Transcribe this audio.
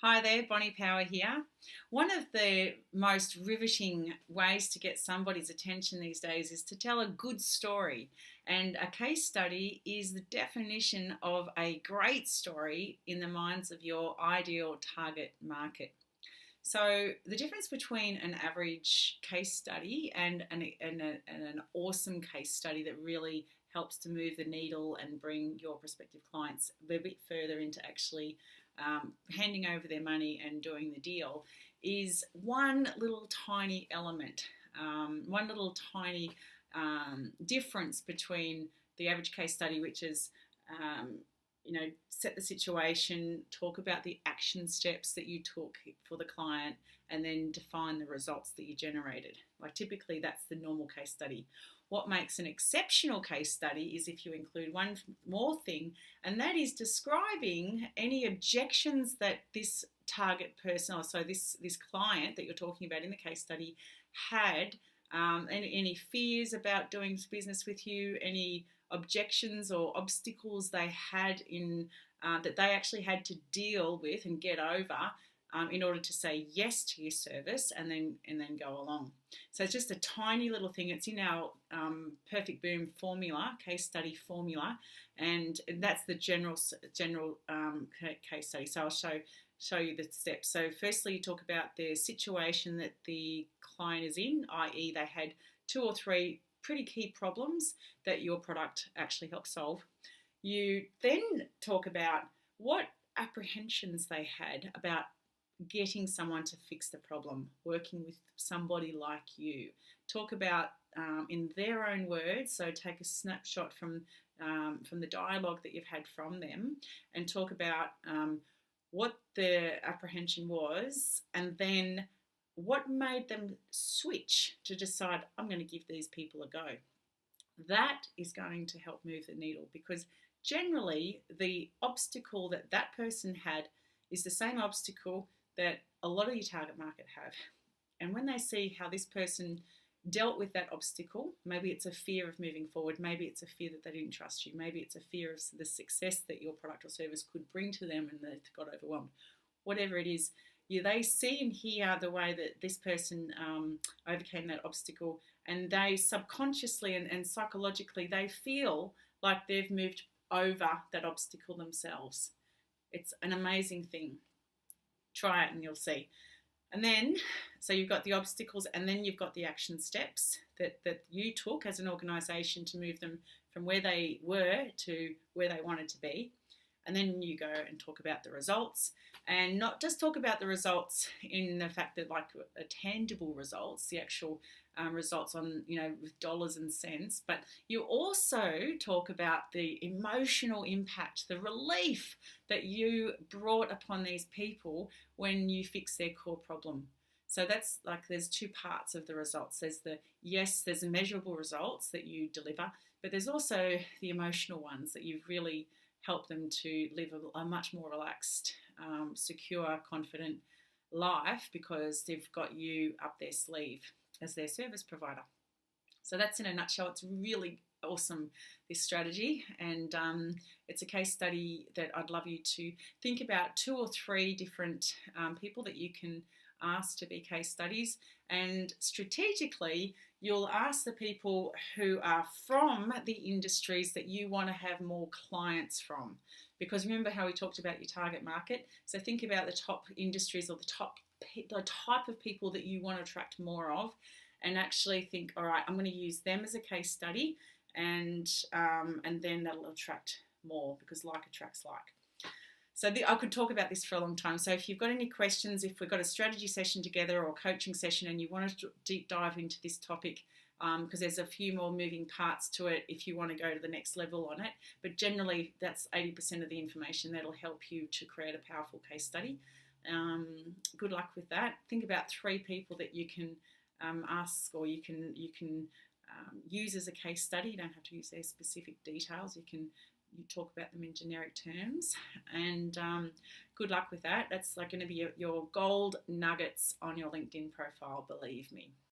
Hi there, Bonnie Power here. One of the most riveting ways to get somebody's attention these days is to tell a good story. And a case study is the definition of a great story in the minds of your ideal target market. So, the difference between an average case study and an awesome case study that really helps to move the needle and bring your prospective clients a bit further into actually handing over their money and doing the deal is one little tiny element, one little tiny difference between the average case study, which is um, set the situation, talk about the action steps that you took for the client, and then define the results that you generated. Like typically, that's the normal case study. What makes an exceptional case study is if you include one more thing, and that is describing any objections that this target person, or so this client that you're talking about in the case study, had, any fears about doing business with you, any objections or obstacles they had in that they actually had to deal with and get over in order to say yes to your service and then go along. So it's just a tiny little thing. It's in our Perfect Boom formula, case study formula, and that's the general case study. So I'll show you the steps. So firstly, you talk about the situation that the client is in, i.e., they had two or three pretty key problems that your product actually helps solve. You then talk about what apprehensions they had about getting someone to fix the problem, working with somebody like you. Talk about in their own words, so take a snapshot from the dialogue that you've had from them and talk about what their apprehension was, and then what made them switch to decide, I'm going to give these people a go. That is going to help move the needle, because generally the obstacle that that person had is the same obstacle that a lot of your target market have. And when they see how this person dealt with that obstacle, maybe it's a fear of moving forward, maybe it's a fear that they didn't trust you, maybe it's a fear of the success that your product or service could bring to them and they got overwhelmed. Whatever it is, they see and hear the way that this person overcame that obstacle, and they subconsciously and psychologically, they feel like they've moved over that obstacle themselves. It's an amazing thing. Try it and you'll see. And then, so you've got the obstacles, and then you've got the action steps that you took as an organisation to move them from where they were to where they wanted to be. And then you go and talk about the results, and not just talk about the results in the fact that like tangible results, the actual results on, with dollars and cents, but you also talk about the emotional impact, the relief that you brought upon these people when you fix their core problem. So that's like, there's two parts of the results. There's the measurable results that you deliver, but there's also the emotional ones that you've really help them to live a much more relaxed, secure, confident life because they've got you up their sleeve as their service provider. So that's in a nutshell. It's really awesome, this strategy, and it's a case study that I'd love you to think about two or three different people that you can ask to be case studies, and strategically you'll ask the people who are from the industries that you want to have more clients from, because remember how we talked about your target market. So think about the top industries or the type of people that you want to attract more of, and actually think, all right, I'm going to use them as a case study, and then that'll attract more, because like attracts like. So I could talk about this for a long time. So if you've got any questions, if we've got a strategy session together or a coaching session and you want to deep dive into this topic, because there's a few more moving parts to it if you want to go to the next level on it. But generally, that's 80% of the information that'll help you to create a powerful case study. Good luck with that. Think about three people that you can ask, or you can use as a case study. You don't have to use their specific details. You talk about them in generic terms, and good luck with that. That's like going to be your gold nuggets on your LinkedIn profile, believe me.